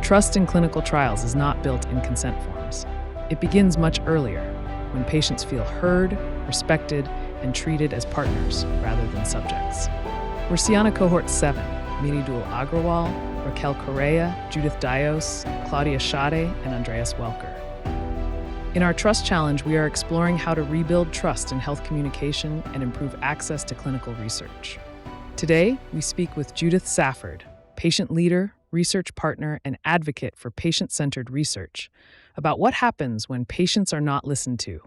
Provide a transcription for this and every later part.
trust in clinical trials is not built in consent forms. It begins much earlier, when patients feel heard, respected, and treated as partners rather than subjects. We're Sciana Cohort 7, Miridul Agrawal, Raquel Correa, Judith Dios, Claudia Schade, and Andreas Welker. In our Trust Challenge, we are exploring how to rebuild trust in health communication and improve access to clinical research. Today, we speak with Judith Safford, patient leader, research partner, and advocate for patient-centered research, about what happens when patients are not listened to,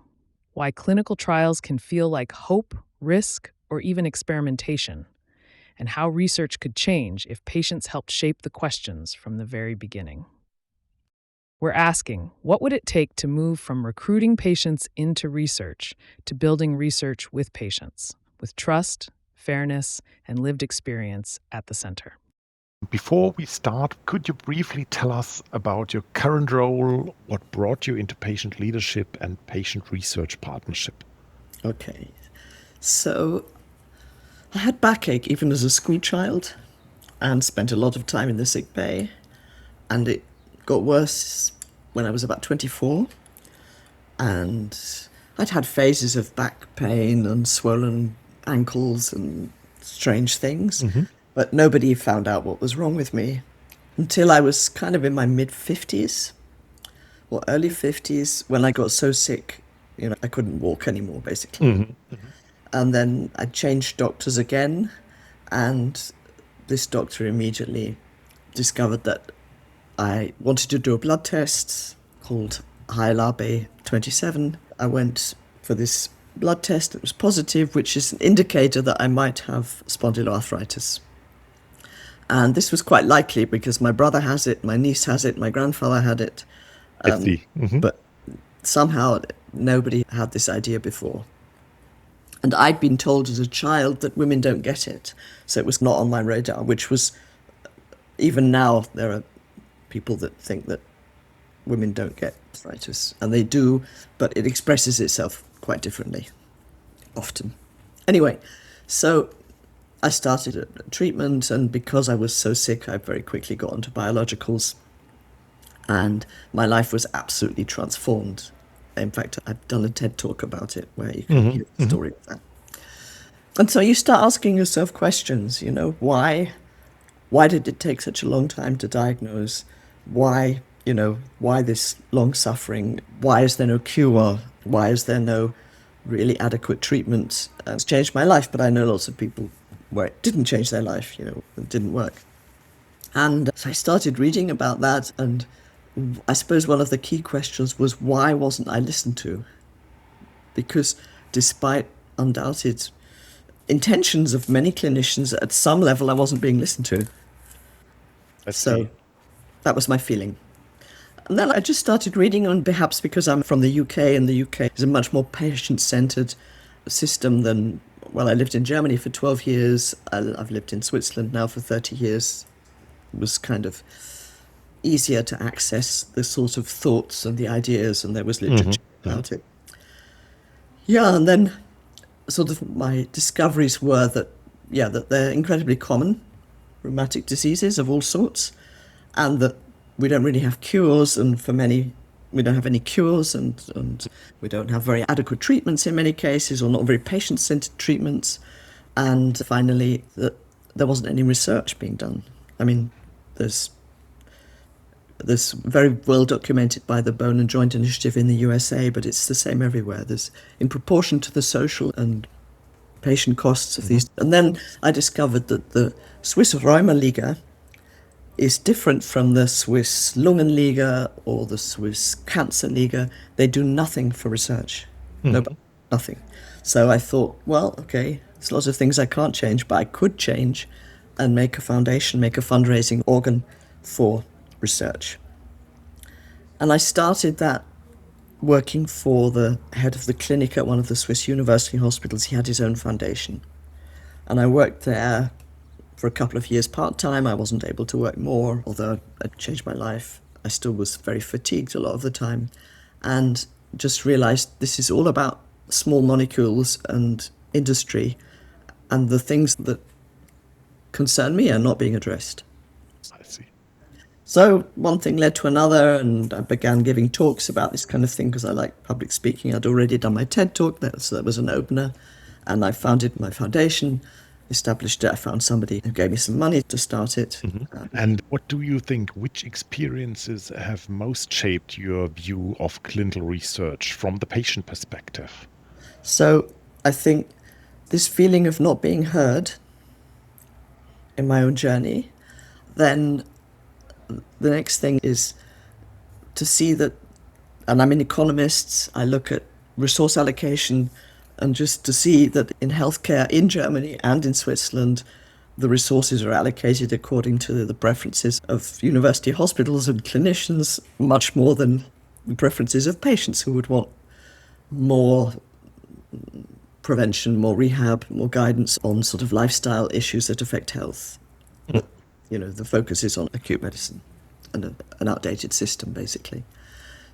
why clinical trials can feel like hope, risk, or even experimentation, and how research could change if patients helped shape the questions from the very beginning. We're asking, what would it take to move from recruiting patients into research to building research with patients, with trust, fairness, and lived experience at the center? Before we start, could you briefly tell us about your current role, what brought you into patient leadership and patient research partnership? Okay, so I had backache even as a school child and spent a lot of time in the sick bay, and it got worse when I was about 24, and I'd had phases of back pain and swollen ankles and strange things, but nobody found out what was wrong with me until I was kind of in my mid-50s or early 50s when I got so sick, I couldn't walk anymore, basically. And then I changed doctors again, and this doctor immediately discovered that I wanted to do a blood test called HLA-B27. I went for this blood test. It was positive, which is an indicator that I might have spondyloarthritis. And this was quite likely because my brother has it, my niece has it, my grandfather had it. But somehow nobody had this idea before. And I'd been told as a child that women don't get it. So it was not on my radar, which was, even now, there are people that think that women don't get arthritis. And they do, but it expresses itself quite differently, often. Anyway, so I started a treatment, and because I was so sick, I very quickly got onto biologicals. And my life was absolutely transformed. In fact, I've done a TED talk about it where you can hear the story of that. And so you start asking yourself questions, why did it take such a long time to diagnose? Why this long suffering? Why is there no cure? Why is there no really adequate treatment? It's changed my life, but I know lots of people where it didn't change their life, it didn't work. And so I started reading about that, and I suppose one of the key questions was, why wasn't I listened to? Because despite undoubted intentions of many clinicians, at some level I wasn't being listened to. So that was my feeling. And then I just started reading on, perhaps because I'm from the UK, and the UK is a much more patient-centered system than, I lived in Germany for 12 years. I've lived in Switzerland now for 30 years. It was kind of easier to access the sort of thoughts and the ideas, and there was literature about it. Yeah, and then sort of my discoveries were that they're incredibly common, rheumatic diseases of all sorts, and that we don't really have cures, and for many, we don't have any cures, and we don't have very adequate treatments in many cases, or not very patient-centered treatments. And finally, that there wasn't any research being done. I mean, there's very well documented by the Bone and Joint Initiative in the USA, but it's the same everywhere. There's, in proportion to the social and patient costs of these. And then I discovered that the Swiss Rheumaliga is different from the Swiss Lungenliga or the Swiss Cancer Liga. They do nothing for research. Nothing. So I thought, okay, there's lots of things I can't change, but I could change and make a foundation, make a fundraising organ for research. And I started that working for the head of the clinic at one of the Swiss university hospitals. He had his own foundation. And I worked there for a couple of years part-time. I wasn't able to work more, although it changed my life. I still was very fatigued a lot of the time, and just realized this is all about small molecules and industry, and the things that concern me are not being addressed. I see. So one thing led to another, and I began giving talks about this kind of thing because I like public speaking. I'd already done my TED talk, so that was an opener. And I founded my foundation, established it. I found somebody who gave me some money to start it. And what do you think, which experiences have most shaped your view of clinical research from the patient perspective? So I think this feeling of not being heard in my own journey, then the next thing is to see that, and I'm an economist, I look at resource allocation, and just to see that in healthcare in Germany and in Switzerland, the resources are allocated according to the preferences of university hospitals and clinicians, much more than the preferences of patients who would want more prevention, more rehab, more guidance on sort of lifestyle issues that affect health. The focus is on acute medicine and an outdated system, basically.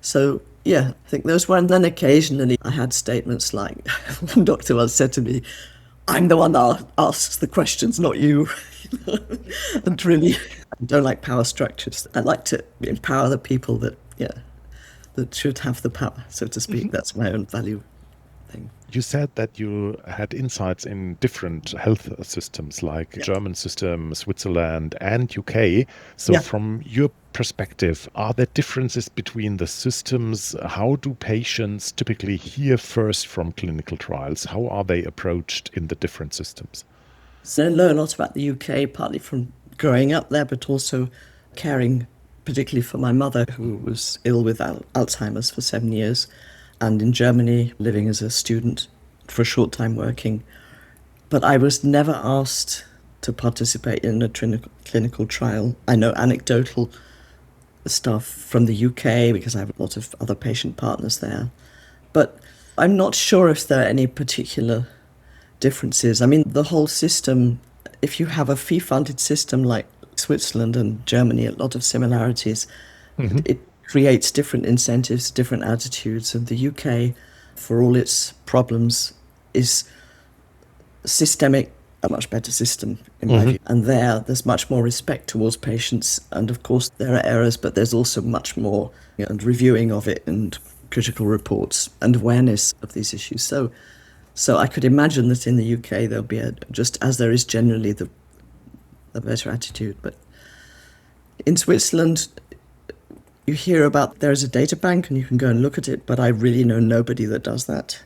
So, yeah, I think those were, and then occasionally I had statements like, one doctor once said to me, "I'm the one that asks the questions, not you." And really, I don't like power structures. I like to empower the people that should have the power, so to speak. That's my own value thing. You said that you had insights in different health systems like German system, Switzerland and UK. So from your perspective, are there differences between the systems? How do patients typically hear first from clinical trials? How are they approached in the different systems? So I learned a lot about the UK, partly from growing up there, but also caring particularly for my mother, who was ill with Alzheimer's for 7 years. And in Germany, living as a student for a short time working. But I was never asked to participate in a clinical trial. I know anecdotal stuff from the UK because I have a lot of other patient partners there. But I'm not sure if there are any particular differences. I mean, the whole system, if you have a fee-funded system like Switzerland and Germany, a lot of similarities. It creates different incentives, different attitudes. And the UK, for all its problems, is systemic, a much better system in my view. And there's much more respect towards patients. And of course, there are errors, but there's also much more and reviewing of it and critical reports and awareness of these issues. So I could imagine that in the UK, there'll be just as there is generally a better attitude. But in Switzerland, you hear about there's a data bank and you can go and look at it, but I really know nobody that does that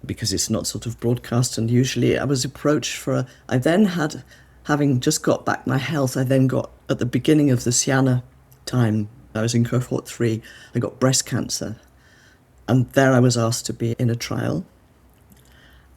because it's not sort of broadcast. And usually I was approached I then had, having just got back my health, I then got, at the beginning of the Sciana time, I was in cohort 3, I got breast cancer. And there I was asked to be in a trial.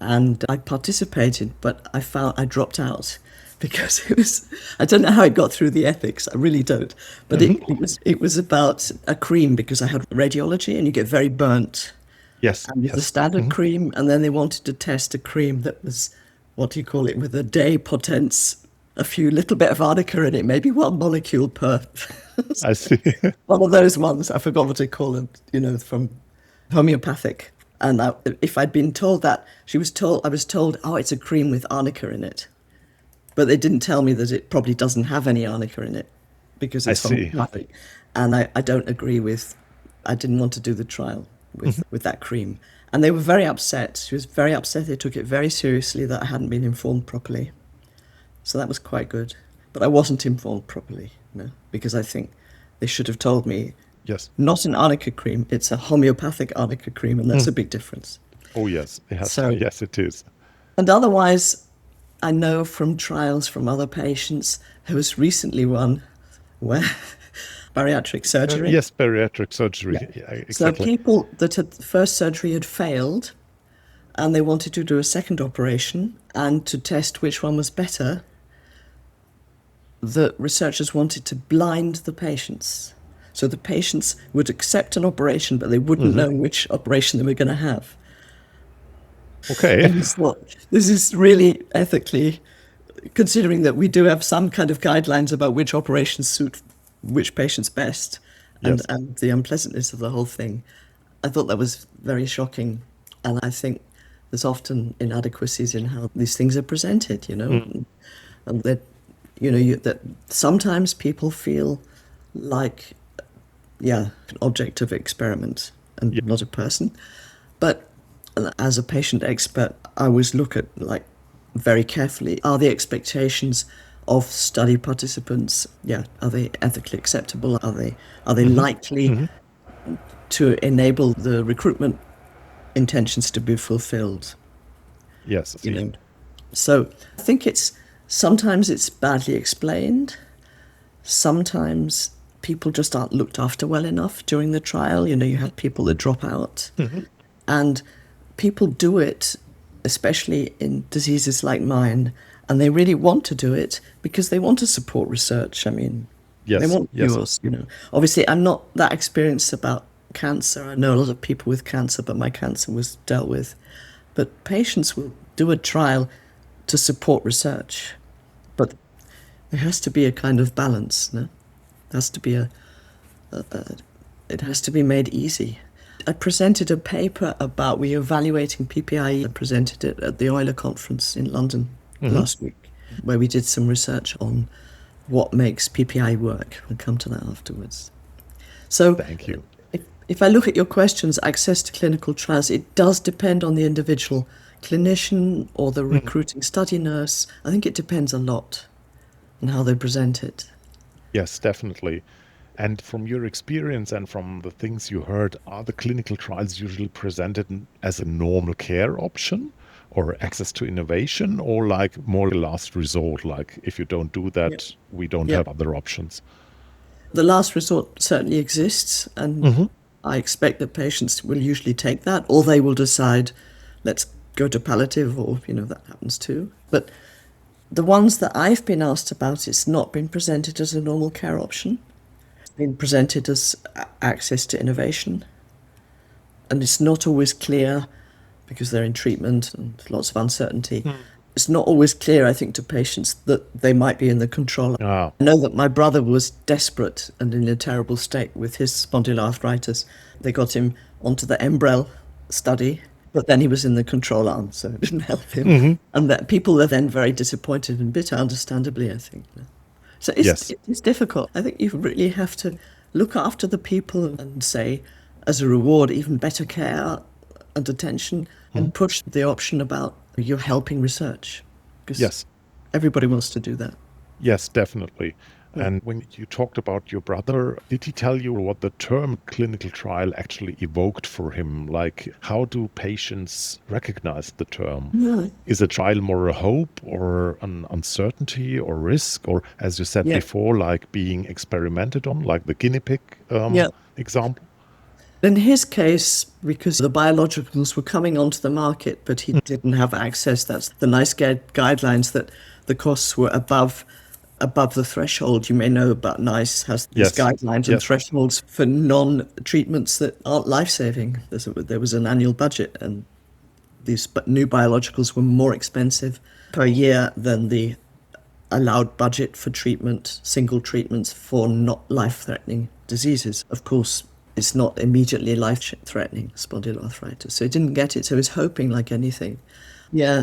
And I participated, but I dropped out. Because I don't know how it got through the ethics, I really don't. But it was about a cream because I had radiology and you get very burnt. Yes. And the standard cream, and then they wanted to test a cream that was, what do you call it, with a day potence, a few little bit of arnica in it, maybe 1 molecule per. I see. One of those ones, I forgot what they call them, from homeopathic. And if I'd been told that, I was told, oh, it's a cream with arnica in it. But they didn't tell me that it probably doesn't have any arnica in it because it's homeopathic. And I don't agree I didn't want to do the trial with that cream. And they were very upset. She was very upset. They took it very seriously that I hadn't been informed properly. So that was quite good. But I wasn't informed properly, because I think they should have told me, not an arnica cream, it's a homeopathic arnica cream, and that's a big difference. Oh, yes. Yes, it is. And otherwise, I know from trials from other patients, there was recently one where bariatric surgery. Yes, bariatric surgery. Yeah, exactly. So people that had the first surgery had failed and they wanted to do a second operation, and to test which one was better, the researchers wanted to blind the patients. So the patients would accept an operation, but they wouldn't know which operation they were going to have. Okay. And this is really ethically, considering that we do have some kind of guidelines about which operations suit which patients best, and the unpleasantness of the whole thing. I thought that was very shocking. And I think there's often inadequacies in how these things are presented, and that, that sometimes people feel like, an object of experiment and not a person. But as a patient expert, I always look at, like, very carefully, are the expectations of study participants, are they ethically acceptable? Are they likely to enable the recruitment intentions to be fulfilled? Yes. You know, so I think sometimes it's badly explained. Sometimes people just aren't looked after well enough during the trial. You had people that drop out. And people do it, especially in diseases like mine, and they really want to do it because they want to support research. I mean, they want cures, Obviously, I'm not that experienced about cancer. I know a lot of people with cancer, but my cancer was dealt with. But patients will do a trial to support research. But there has to be a kind of balance, no? There has to be it has to be made easy. I presented a paper about evaluating PPI. I presented it at the Euler conference in London last week, where we did some research on what makes PPI work. We'll come to that afterwards. So thank you. If I look at your questions, access to clinical trials, it does depend on the individual clinician or the recruiting study nurse. I think it depends a lot on how they present it. Yes, definitely. And from your experience and from the things you heard, are the clinical trials usually presented as a normal care option or access to innovation, or like more last resort, like if you don't do that, we don't have other options? The last resort certainly exists, and I expect that patients will usually take that, or they will decide, let's go to palliative, or, that happens too. But the ones that I've been asked about, it's not been presented as a normal care option. It's been presented as access to innovation. And it's not always clear, because they're in treatment and lots of uncertainty. It's not always clear, I think, to patients that they might be in the control. I know that my brother was desperate and in a terrible state with his spondyloarthritis. They got him onto the Embrel study, but then he was in the control arm, so it didn't help him. And that people are then very disappointed and bitter, understandably, I think. So it's difficult. I think you really have to look after the people and say, as a reward, even better care and attention, and push the option about you're helping research. Because everybody wants to do that. Yes, definitely. And when you talked about your brother, did he tell you what the term clinical trial actually evoked for him? Like, how do patients recognize the term? Yeah. Is a trial more a hope or an uncertainty or risk? Or, as you said before, like being experimented on, like the guinea pig example? In his case, because the biologicals were coming onto the market, but he didn't have access, that's the NICE guidelines, that the costs were above the threshold. You may know about NICE has these guidelines and thresholds for non-treatments that aren't life-saving. There was an annual budget, and these new biologicals were more expensive per year than the allowed budget for treatment, single treatments for not life-threatening diseases. Of course, it's not immediately life-threatening spondyloarthritis. So he didn't get it, so he's hoping like anything.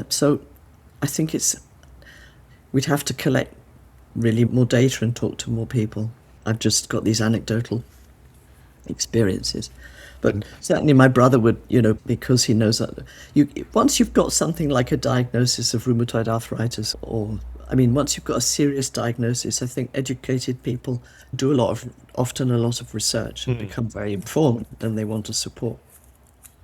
So I think we'd have to collect really more data and talk to more people. I've just got these anecdotal experiences. But certainly my brother would, because he knows that once you've got something like a diagnosis of rheumatoid arthritis, once you've got a serious diagnosis, I think educated people do often a lot of research and become very informed, and they want to support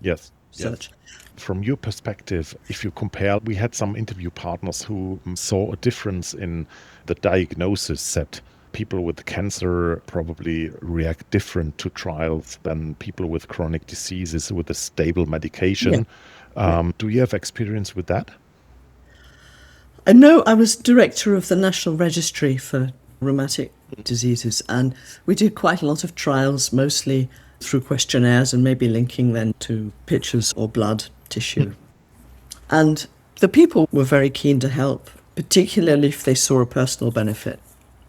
research. From your perspective, if you compare, we had some interview partners who saw a difference in the diagnosis set. People with cancer probably react different to trials than people with chronic diseases with a stable medication. Do you have experience with that? I know I was director of the National Registry for Rheumatic Diseases, and we did quite a lot of trials, mostly through questionnaires and maybe linking then to pictures or blood tissue. And the people were very keen to help, particularly if they saw a personal benefit.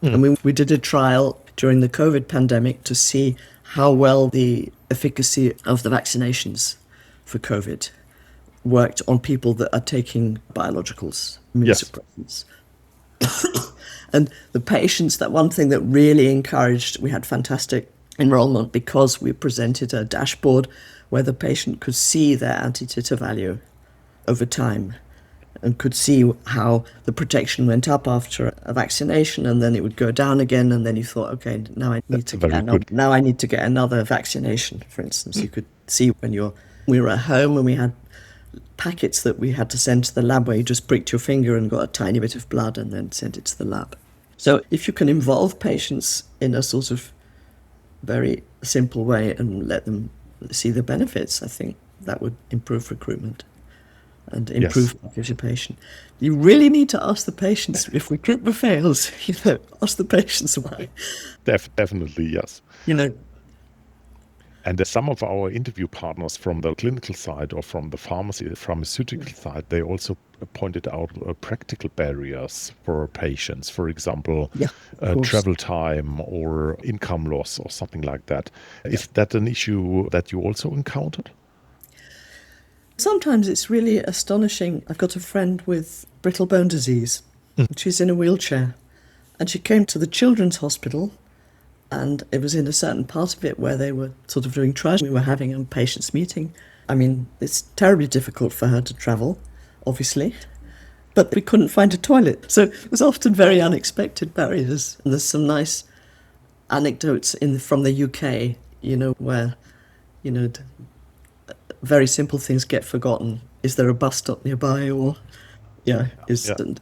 And we did a trial during the COVID pandemic to see how well the efficacy of the vaccinations for COVID worked on people that are taking biologicals, immunosuppressants. And the patients, that one thing that really encouraged, we had fantastic enrollment because we presented a dashboard where the patient could see their anti-titer value over time and could see how the protection went up after a vaccination, and then it would go down again, and then you thought, okay, now I need to get another vaccination, for instance. You could see when we were at home and we had packets that we had to send to the lab where you just pricked your finger and got a tiny bit of blood and then sent it to the lab. So if you can involve patients in a sort of very simple way and let them see the benefits, I think that would improve recruitment and improve participation. You really need to ask the patients if recruitment fails. Ask the patients why. Definitely, yes. And some of our interview partners from the clinical side or from the pharmaceutical side, they also pointed out practical barriers for patients. For example, travel time or income loss or something like that. Is that an issue that you also encountered? Sometimes it's really astonishing. I've got a friend with brittle bone disease. She's in a wheelchair. And she came to the children's hospital, and it was in a certain part of it where they were sort of doing trials. We were having a patients' meeting. I mean, it's terribly difficult for her to travel, obviously, but we couldn't find a toilet. So it was often very unexpected barriers. And there's some nice anecdotes from the UK, where, very simple things get forgotten. Is there a bus stop nearby? Or, And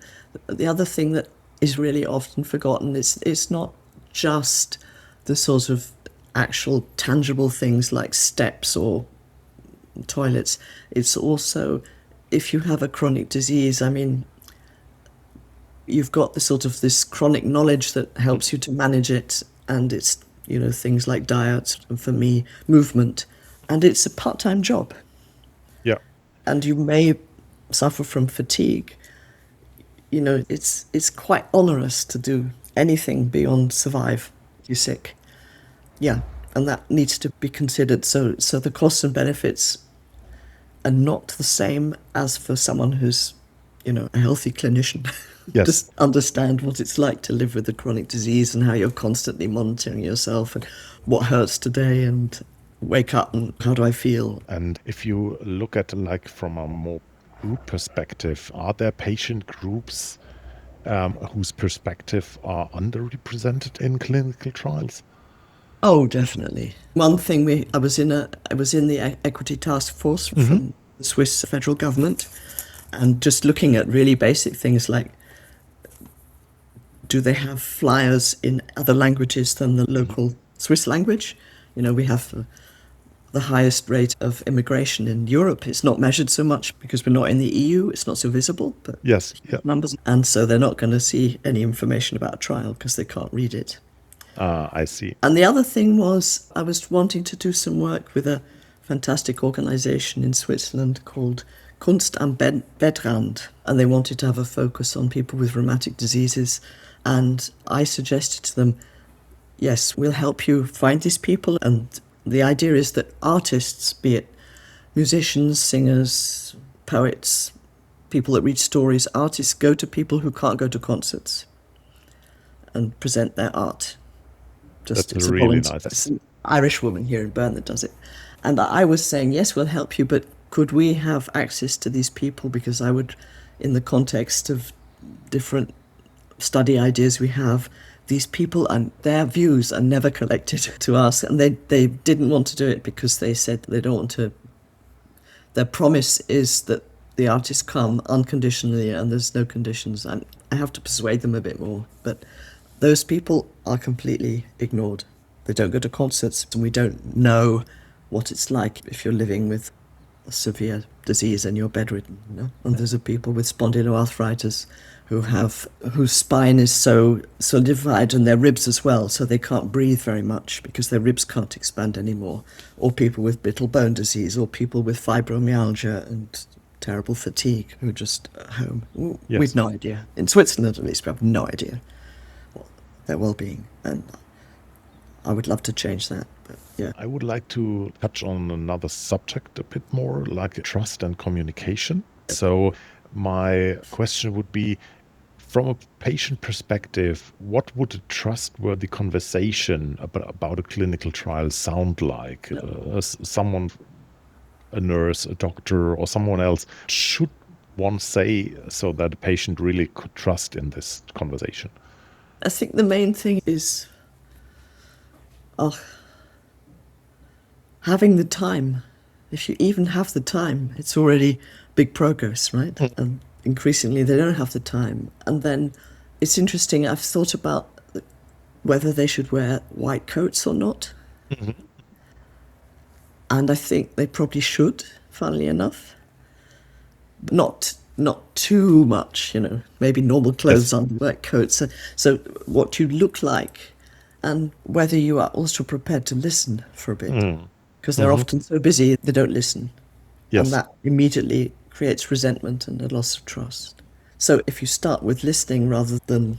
the other thing that is really often forgotten is it's not just the sort of actual tangible things like steps or toilets. It's also, if you have a chronic disease, I mean, you've got this chronic knowledge that helps you to manage it, and it's, things like diet, and for me, movement, and it's a part-time job. Yeah. And you may suffer from fatigue. It's quite onerous to do anything beyond survive. You're sick. Yeah, and that needs to be considered. So the costs and benefits are not the same as for someone who's, a healthy clinician. Yes. Just understand what it's like to live with a chronic disease and how you're constantly monitoring yourself and what hurts today and wake up and how do I feel. And if you look at from a more group perspective, are there patient groups whose perspective are underrepresented in clinical trials? Oh, definitely. One thing I was in the equity task force from the Swiss federal government, and just looking at really basic things like, do they have flyers in other languages than the local Swiss language? We have the highest rate of immigration in Europe. It's not measured so much because we're not in the EU. It's not so visible, but numbers. And so they're not going to see any information about a trial because they can't read it. I see. And the other thing was, I was wanting to do some work with a fantastic organization in Switzerland called Kunst am Bettrand, and they wanted to have a focus on people with rheumatic diseases. And I suggested to them, yes, we'll help you find these people. And the idea is that artists, be it musicians, singers, poets, people that read stories, artists go to people who can't go to concerts and present their art. That's really nice. It's an Irish woman here in Bern that does it. And I was saying, yes, we'll help you, but could we have access to these people? Because I would, in the context of different study ideas we have, these people and their views are never collected to us. And they didn't want to do it because they said they don't want to. Their promise is that the artists come unconditionally and there's no conditions. And I have to persuade them a bit more. But those people are completely ignored. They don't go to concerts, and we don't know what it's like if you're living with a severe disease and you're bedridden. And there's people with spondyloarthritis whose spine is so solidified, and their ribs as well, so they can't breathe very much because their ribs can't expand anymore. Or people with brittle bone disease, or people with fibromyalgia and terrible fatigue who are just at home. Yes. We've no idea. In Switzerland, at least, we have no idea their well-being, and I would love to change that. But yeah, I would like to touch on another subject a bit more, like trust and communication. So my question would be, From a patient perspective, what would a trustworthy conversation about a clinical trial sound like? Someone, a nurse, a doctor, or someone else, should one say so that a patient really could trust in this conversation? I think the main thing is having the time. If you even have the time, it's already big progress, right? And increasingly they don't have the time. And then it's interesting, I've thought about whether they should wear white coats or not. And I think they probably should, funnily enough. Not too much, maybe normal clothes on, white coats. So what you look like, and whether you are also prepared to listen for a bit. Because they're often so busy, they don't listen. Yes. And that immediately creates resentment and a loss of trust. So if you start with listening rather than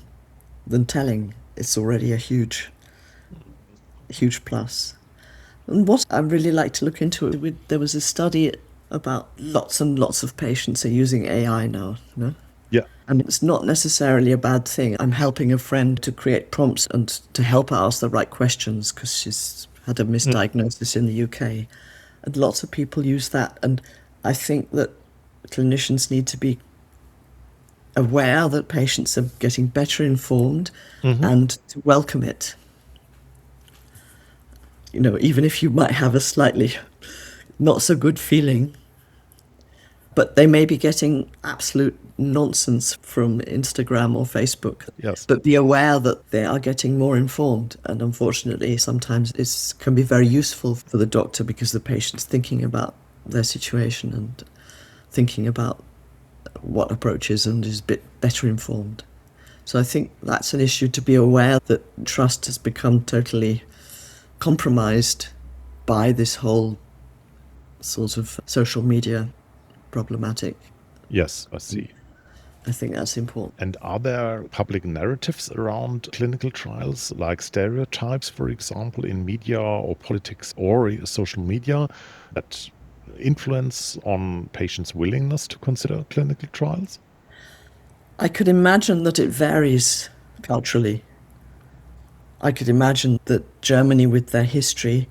telling, it's already a huge plus. And what I really like to look into, there was a study about lots and lots of patients are using AI now. Yeah. And it's not necessarily a bad thing. I'm helping a friend to create prompts and to help her ask the right questions because she's had a misdiagnosis in the UK. And lots of people use that. And I think that clinicians need to be aware that patients are getting better informed and to welcome it. Even if you might have a slightly not so good feeling, but they may be getting absolute nonsense from Instagram or Facebook. Yes. But be aware that they are getting more informed. And unfortunately, sometimes it can be very useful for the doctor because the patient's thinking about their situation and thinking about what approaches and is a bit better informed. So I think that's an issue to be aware that trust has become totally compromised by this whole sort of social media problematic. Yes, I see. I think that's important. And are there public narratives around clinical trials, like stereotypes, for example, in media or politics or social media that influence on patients' willingness to consider clinical trials? I could imagine that it varies culturally. I could imagine that Germany, with their history,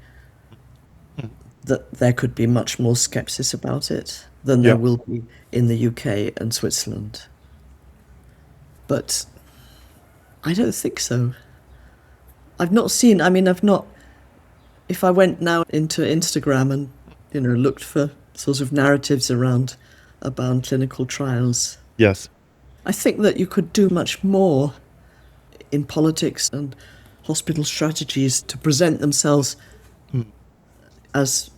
that there could be much more skepsis about it than there will be in the UK and Switzerland. But I don't think so. I've not seen, if I went now into Instagram and, looked for sort of narratives about clinical trials. Yes. I think that you could do much more in politics and hospital strategies to present themselves as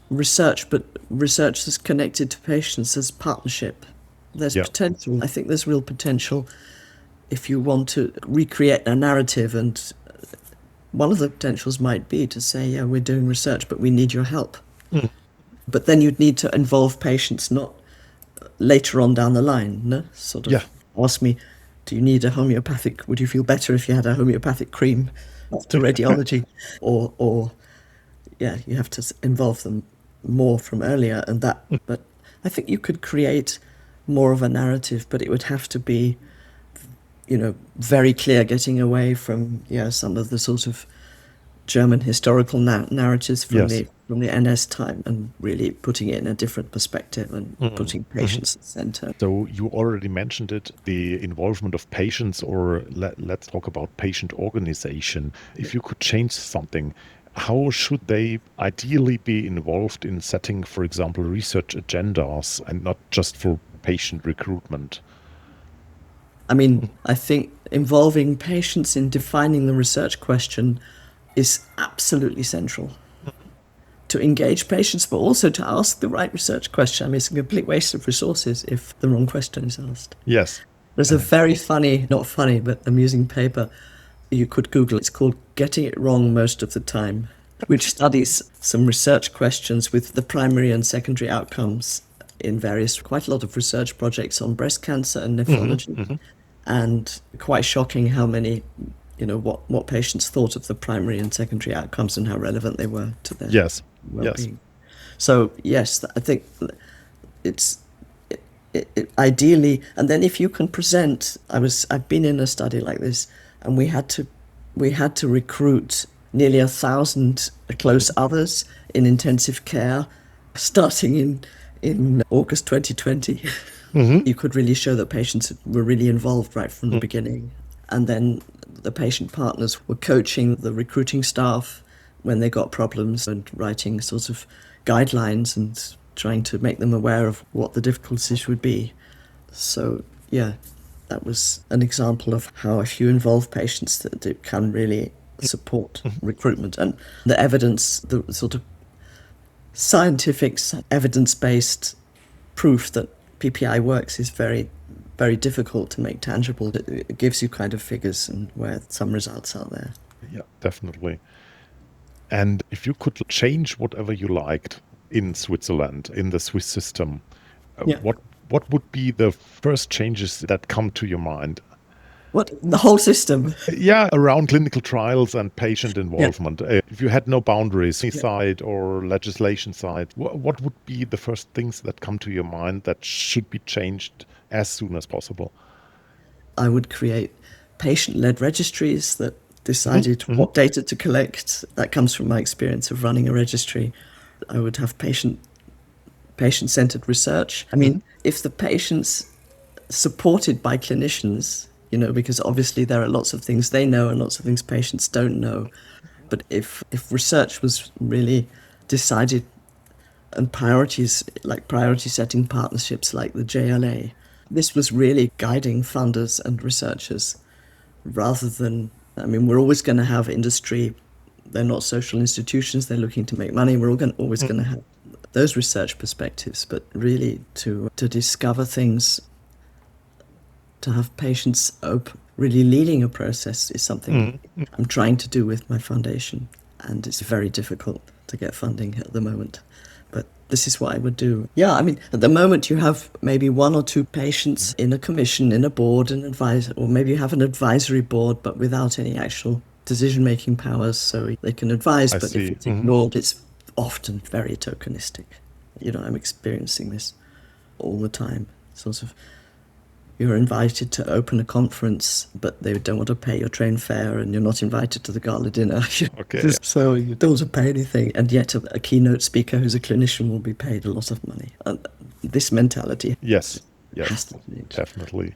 research, but research that's connected to patients as partnership. There's potential. I think there's real potential if you want to recreate a narrative, and one of the potentials might be to say, yeah, we're doing research, but we need your help. But then you'd need to involve patients, not later on down the line, no? Sort of ask me, do you need a homeopathic, would you feel better if you had a homeopathic cream after radiology? or you have to involve them more from earlier and that. But I think you could create more of a narrative, but it would have to be, very clear, getting away from some of the sort of German historical narratives from the NS time, and really putting it in a different perspective and putting patients at the center. So you already mentioned it, the involvement of patients, or let's talk about patient organization. If you could change something, how should they ideally be involved in setting, for example, research agendas and not just for patient recruitment? I think involving patients in defining the research question is absolutely central. To engage patients, but also to ask the right research question. It's a complete waste of resources if the wrong question is asked. Yes. There's a very funny, not funny, but amusing paper you could Google. It's called Getting It Wrong Most of the Time, which studies some research questions with the primary and secondary outcomes in quite a lot of research projects on breast cancer and nephrology. And quite shocking how many, what patients thought of the primary and secondary outcomes and how relevant they were to their well-being. So, yes, I think ideally, and then if you can present, I've been in a study like this, and we had to recruit nearly 1,000 close others in intensive care, starting in August 2020. You could really show that patients were really involved right from the beginning. And then the patient partners were coaching the recruiting staff when they got problems and writing sort of guidelines and trying to make them aware of what the difficulties would be. So, yeah, that was an example of how if you involve patients, that it can really support recruitment. And the evidence, the sort of scientific, evidence-based proof that PPI works is very, very difficult to make tangible. It gives you kind of figures and where some results are there. Yeah, definitely. And if you could change whatever you liked in Switzerland, in the Swiss system, what would be the first changes that come to your mind? What, the whole system? Yeah, around clinical trials and patient involvement. If you had no boundaries, side or legislation side, what would be the first things that come to your mind that should be changed as soon as possible? I would create patient-led registries that decided what data to collect. That comes from my experience of running a registry. I would have patient-centered research. I mean, if the patient's supported by clinicians, because obviously there are lots of things they know and lots of things patients don't know. But if research was really decided and priorities, like priority setting partnerships like the JLA, this was really guiding funders and researchers rather than, we're always going to have industry. They're not social institutions. They're looking to make money. We're always going to have those research perspectives, but really to discover things, to have patients really leading a process is something I'm trying to do with my foundation. And it's very difficult to get funding at the moment. But this is what I would do. Yeah, at the moment you have maybe one or two patients in a commission, in a board, an advisor, or maybe you have an advisory board, but without any actual decision-making powers, so they can advise, but if it's ignored, it's often very tokenistic. I'm experiencing this all the time. Sort of, you're invited to open a conference, but they don't want to pay your train fare, and you're not invited to the gala dinner. Okay. So you don't want to pay anything, and yet a keynote speaker who's a clinician will be paid a lot of money. And this mentality. Yes, has to be. Definitely.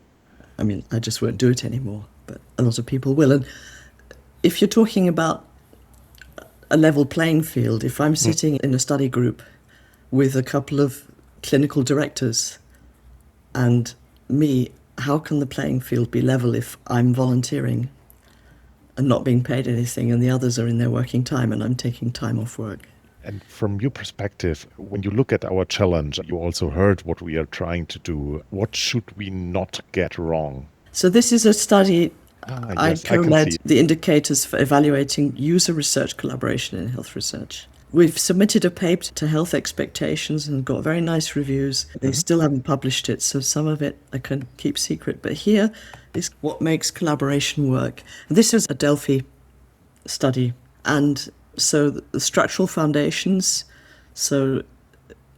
I just won't do it anymore, but a lot of people will. And if you're talking about a level playing field, if I'm sitting in a study group with a couple of clinical directors and me, how can the playing field be level if I'm volunteering and not being paid anything and the others are in their working time and I'm taking time off work? And from your perspective, when you look at our challenge, you also heard what we are trying to do. What should we not get wrong? So this is a study I co-led, see. the indicators for evaluating user research collaboration in health research. We've submitted a paper to Health Expectations and got very nice reviews. They still haven't published it, so some of it I can keep secret. But here is what makes collaboration work. And this is a Delphi study. And so the structural foundations, so,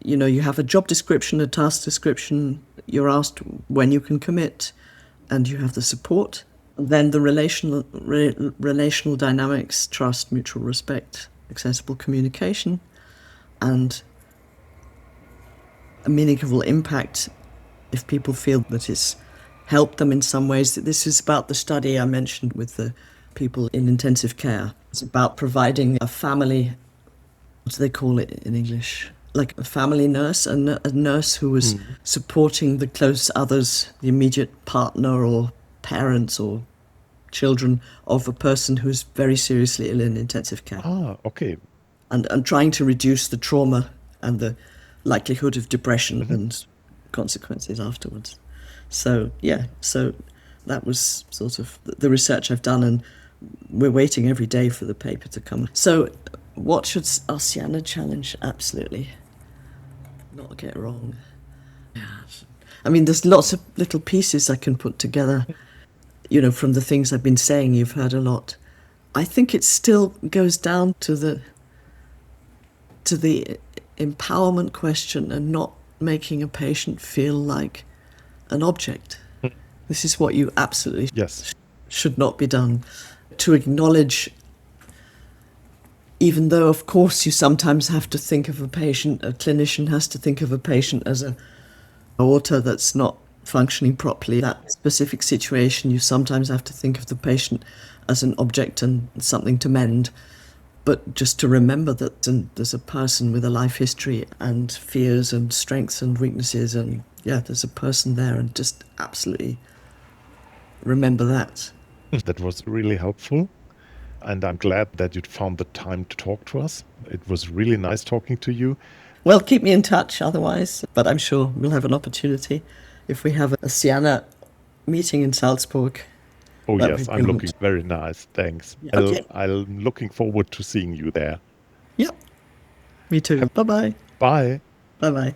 you have a job description, a task description, you're asked when you can commit, and you have the support. Then the relational dynamics, trust, mutual respect, accessible communication, and a meaningful impact if people feel that it's helped them in some ways. This is about the study I mentioned with the people in intensive care. It's about providing a family, what do they call it in English? Like a family nurse, a nurse who was supporting the close others, the immediate partner or parents or children of a person who's very seriously ill in intensive care. Okay. And trying to reduce the trauma and the likelihood of depression and consequences afterwards. So that was sort of the research I've done, and we're waiting every day for the paper to come. So what should our Sciana challenge absolutely not get wrong? There's lots of little pieces I can put together. From the things I've been saying, you've heard a lot. I think it still goes down to the empowerment question and not making a patient feel like an object. This is what you absolutely should not be done. To acknowledge, even though, of course, you sometimes have to think of a patient, a clinician has to think of a patient as an aorta that's not functioning properly. That specific situation, you sometimes have to think of the patient as an object and something to mend. But just to remember that there's a person with a life history and fears and strengths and weaknesses, and there's a person there, and just absolutely remember that. That was really helpful. And I'm glad that you found the time to talk to us. It was really nice talking to you. Well, keep me in touch otherwise, but I'm sure we'll have an opportunity if we have a Sciana meeting in Salzburg. Oh, yes, I'm looking very nice. Thanks. Okay. I'm looking forward to seeing you there. Yeah, me too. Bye-bye. Bye. Bye-bye.